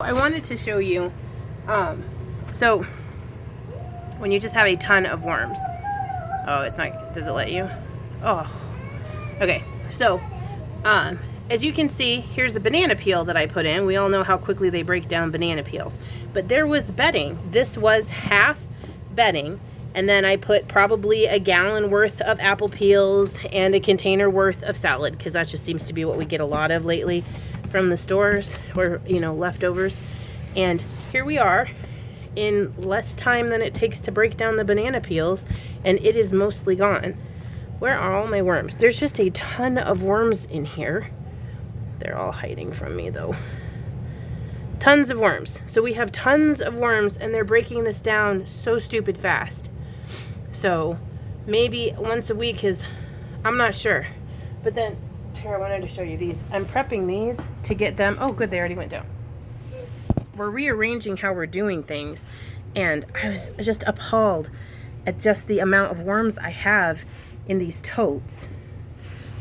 I wanted to show you, so when you just have a ton of worms. Oh, it's not, does it let you? Oh, okay. So, as you can see, here's a banana peel that I put in. We all know how quickly they break down banana peels. But there was bedding. This was half bedding. And then I put probably a gallon worth of apple peels and a container worth of salad, because that just seems to be what we get a lot of lately from the stores, or, you know, leftovers. And here we are in less time than it takes to break down the banana peels, and it is mostly gone. Where are all my worms? There's just a ton of worms in here. They're all hiding from me though. Tons of worms. So we have tons of worms, and they're breaking this down so stupid fast. So maybe once a week is, I'm not sure. But then, here, I wanted to show you these. I'm prepping these to get them. Oh good, they already went down. We're rearranging how we're doing things, and I was just appalled at just the amount of worms I have in these totes.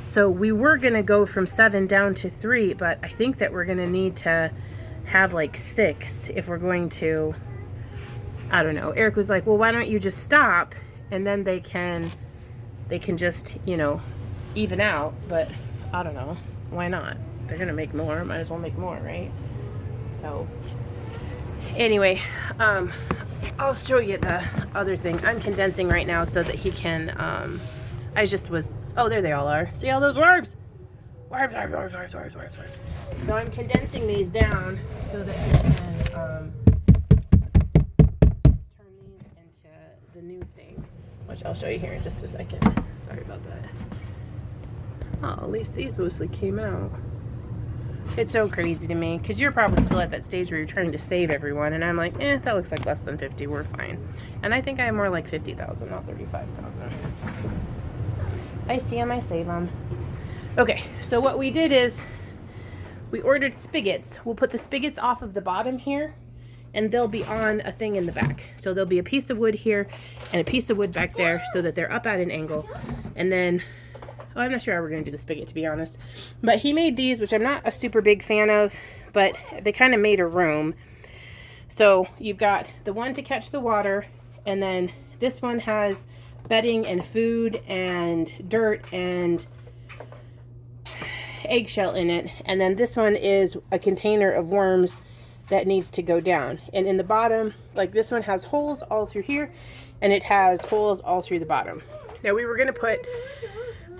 So we were gonna go from 7 down to 3, but I think that we're gonna need to have like 6 if we're going to, I don't know. Eric was like, well, why don't you just stop, and then they can just, you know, even out. But I don't know, why not? They're gonna make more, might as well make more, right? So anyway, I'll show you the other thing. I'm condensing right now so that he can, I just was, oh, there they all are. See all those worms? Worms. So I'm condensing these down so that he can turn these into the new thing, which I'll show you here in just a second. Sorry about that. Oh, at least these mostly came out. It's so crazy to me, because you're probably still at that stage where you're trying to save everyone, and I'm like, that looks like less than 50, we're fine. And I think I have more like 50,000, not 35,000. I see them, I save them. Okay, so what we did is we ordered spigots. We'll put the spigots off of the bottom here, and they'll be on a thing in the back. So there'll be a piece of wood here and a piece of wood back there, so that they're up at an angle. And then, oh, I'm not sure how we're going to do the spigot, to be honest. But he made these, which I'm not a super big fan of, but they kind of made a room. So you've got the one to catch the water, and then this one has bedding and food and dirt and eggshell in it. And then this one is a container of worms that needs to go down. And in the bottom, like this one has holes all through here, and it has holes all through the bottom. Now we were going to put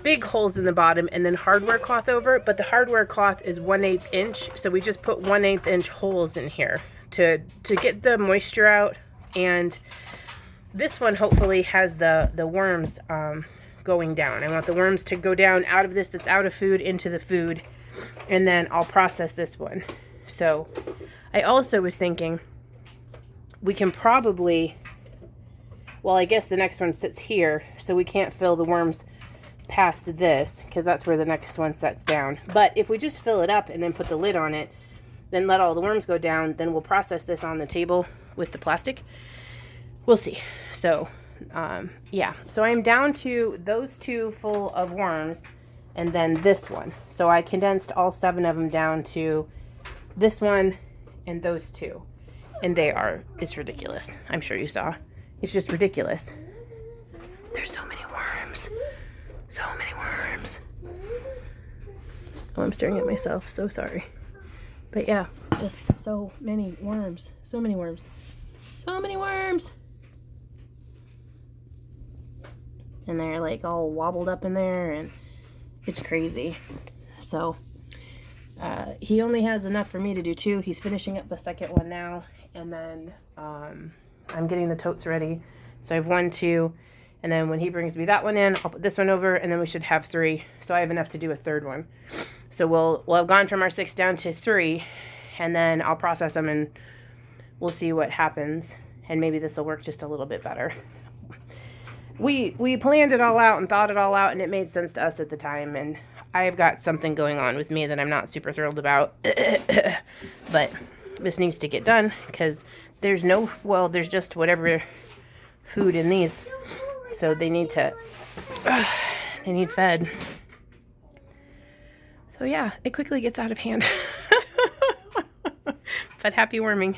big holes in the bottom and then hardware cloth over it, but the hardware cloth is 1/8 inch, so we just put 1/8 inch holes in here to get the moisture out. And this one hopefully has the worms going down. I want the worms to go down out of this that's out of food into the food, and then I'll process this one. So I also was thinking we can probably, well, I guess the next one sits here, so we can't fill the worms past this, because that's where the next one sets down. But if we just fill it up and then put the lid on it, then let all the worms go down, then we'll process this on the table with the plastic. We'll see. So yeah, so I'm down to those 2 full of worms, and then this one. So I condensed all 7 of them down to this one and those 2, and they are, it's ridiculous. I'm sure you saw, it's just ridiculous. There's so many worms. So many worms. Oh, I'm staring at myself. So sorry. But yeah, just so many worms. So many worms. So many worms. And they're like all wobbled up in there, and it's crazy. So he only has enough for me to do 2. He's finishing up the second one now. And then I'm getting the totes ready. So I have 1, 2. And then when he brings me that one in, I'll put this one over, and then we should have 3. So I have enough to do a third one. So we'll have gone from our 6 down to 3, and then I'll process them, and we'll see what happens. And maybe this will work just a little bit better. We planned it all out and thought it all out, and it made sense to us at the time. And I've got something going on with me that I'm not super thrilled about. But this needs to get done, because there's no, well, there's just whatever food in these. So they need to, they need fed. So yeah, it quickly gets out of hand. but happy worming.